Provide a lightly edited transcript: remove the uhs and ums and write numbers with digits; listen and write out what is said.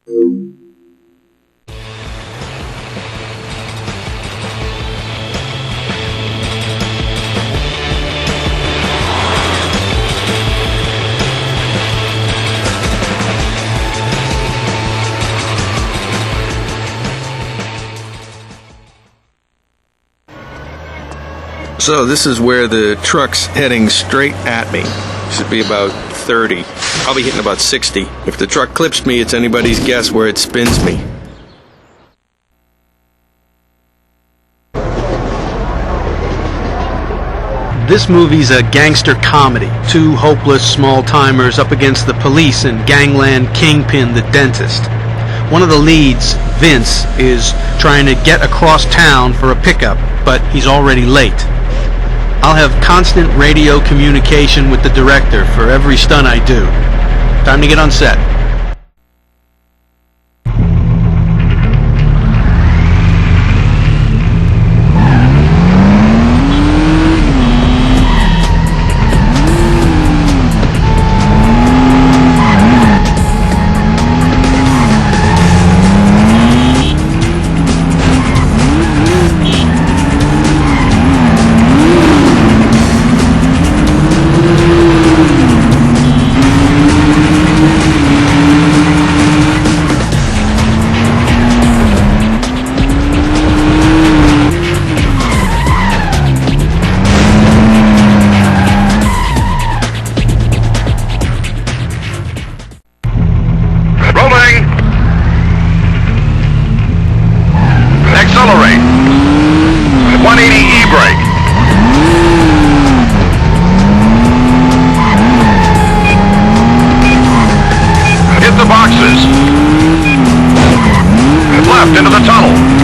So this is where the truck's heading straight at me. Should be about 30. I'll be hitting about 60. If the truck clips me, it's anybody's guess where it spins me. This movie's a gangster comedy. Two hopeless small-timers up against the police and gangland kingpin, the dentist. One of the leads, Vince, is trying to get across town for a pickup, but he's already late. I'll have constant radio communication with the director for every stunt I do. Time to get on set. Accelerate. 180 E-brake. Hit the boxes. Left into the tunnel.